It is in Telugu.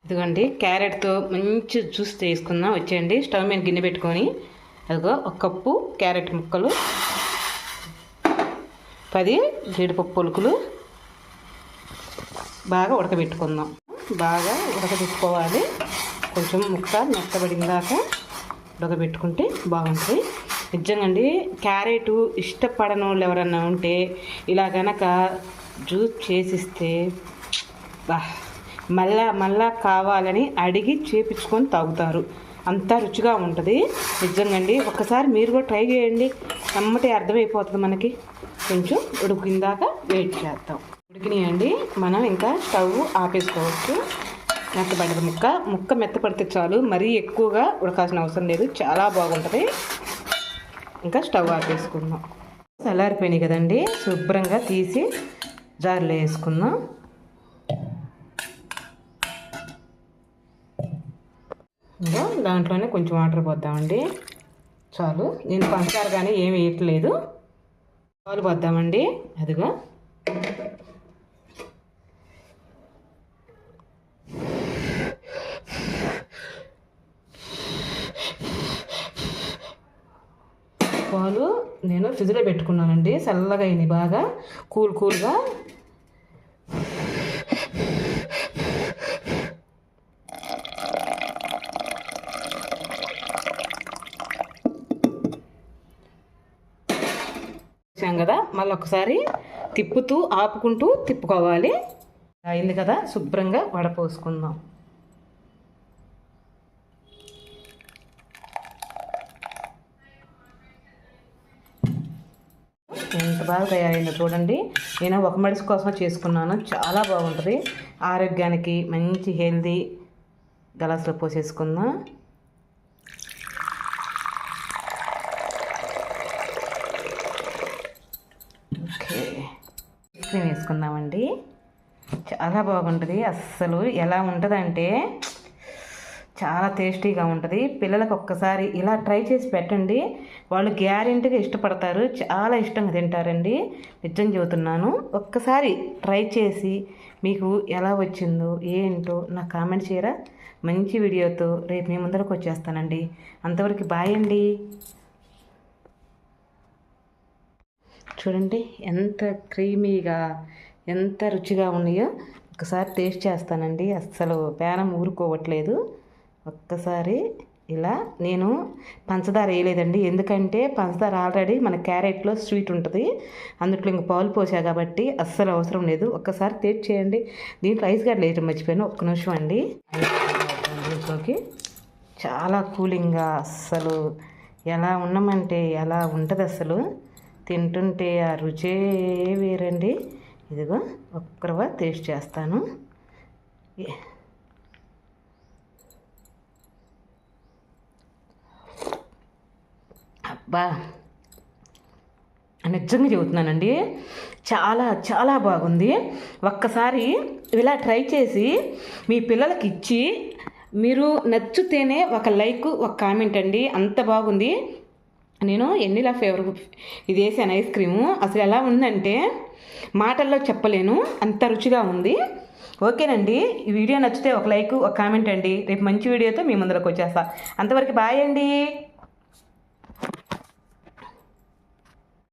ఇదిగోండి క్యారెట్తో మంచి జ్యూస్ చేసుకుందాం. వచ్చేయండి స్టవ్ మీద గిన్నె పెట్టుకొని అదిగో ఒక కప్పు క్యారెట్ ముక్కలు, 10 జీడిపప్పు పొలుకులు బాగా ఉడకబెట్టుకుందాం. బాగా ఉడకబెట్టుకోవాలి. కొంచెం ముక్క మెత్తబడిన దాకా ఉడకబెట్టుకుంటే బాగుంటుంది. నిజంగా క్యారెట్ ఇష్టపడని వాళ్ళు ఎవరన్నా ఉంటే ఇలా కనుక జ్యూస్ చేసిస్తే మళ్ళా కావాలని అడిగి చేపించుకొని తాగుతారు. అంత రుచిగా ఉంటుంది నిజంగా. ఒక్కసారి మీరు కూడా ట్రై చేయండి. అమ్మటే అర్థమైపోతుంది మనకి. కొంచెం ఉడికిందాక వెయిట్ చేద్దాం. ఉడికినాయండి, మనం ఇంకా స్టవ్ ఆపేసుకోవచ్చు. మెత్తపడ్డది ముక్క మెత్తపడితే చాలు, మరీ ఎక్కువగా ఉడకాల్సిన అవసరం లేదు. చాలా బాగుంటుంది. ఇంకా స్టవ్ ఆపేసుకుందాం. చల్లారిపోయినాయి కదండి, శుభ్రంగా తీసి జార్లో వేసుకుందాం. ఇంకా దాంట్లోనే కొంచెం వాటర్ పోద్దామండి. చాలు, నేను పంచదార కానీ ఏమి వేయట్లేదు. పాలు పోద్దామండి. అదిగో పాలు నేను ఫ్రిడ్జ్లో పెట్టుకున్నానండి. చల్లగా అయినాయి, బాగా కూల్గా. కదా మళ్ళీ ఒకసారి ఆపుకుంటూ తిప్పుకోవాలి. అయింది కదా, శుభ్రంగా వడపోసుకుందాం. ఎంత బాగా తయారైందో చూడండి. నేను ఒక మనిషి కోసం చేసుకున్నాను. చాలా బాగుంటుంది. ఆరోగ్యానికి మంచి హెల్దీ. గ్లాసులో పోసేసుకుందాం. క్రీమ్ వేసుకుందామండి. చాలా బాగుంటుంది. అస్సలు ఎలా ఉంటుందంటే చాలా టేస్టీగా ఉంటుంది. పిల్లలకు ఒక్కసారి ఇలా ట్రై చేసి పెట్టండి, వాళ్ళు గ్యారెంటీగా ఇష్టపడతారు. చాలా ఇష్టంగా తింటారండి. నిజం చెబుతున్నాను. ఒక్కసారి ట్రై చేసి మీకు ఎలా వచ్చిందో ఏంటో నాకు కామెంట్ చేయరా. మంచి వీడియోతో రేపు మీ ముందరకు వచ్చేస్తానండి. అంతవరకు బాయ్ అండి. చూడండి ఎంత క్రీమీగా, ఎంత రుచిగా ఉన్నాయో. ఒకసారి టేస్ట్ చేస్తానండి. అస్సలు పేనం ఊరుకోవట్లేదు. ఒక్కసారి ఇలా నేను పంచదార వేయలేదండి, ఎందుకంటే పంచదార ఆల్రెడీ మన క్యారెట్లో స్వీట్ ఉంటుంది. అందులో ఇంక పాలు పోసా కాబట్టి అస్సలు అవసరం లేదు. ఒక్కసారి టేస్ట్ చేయండి. దీంట్లో రైస్ గడ్డలు వేయటం మర్చిపోయాను. ఒక్క నిమిషం అండి. దీంట్లోకి చాలా కూలింగ్గా, అస్సలు ఎలా ఉన్నామంటే ఎలా ఉంటుంది. అసలు తింటుంటే ఆ రుచే వేరండి. ఇదిగో ఒక్కరవ టేస్ట్ చేస్తాను. అబ్బా, నిజంగా చెబుతున్నానండి, చాలా చాలా బాగుంది. ఒక్కసారి ఇలా ట్రై చేసి మీ పిల్లలకి ఇచ్చి మీరు నచ్చితేనే ఒక లైక్, ఒక కామెంట్ అండి. అంత బాగుంది. నేను ఎన్నిలా ఇది వేసాను ఐస్ క్రీము. అసలు ఎలా ఉందంటే మాటల్లో చెప్పలేను, అంత రుచిగా ఉంది. ఓకేనండి, ఈ వీడియో నచ్చితే ఒక లైక్, ఒక కామెంట్ అండి. రేపు మంచి వీడియోతో మీ ముందరకు వచ్చేస్తా. అంతవరకు బాయ్ అండి.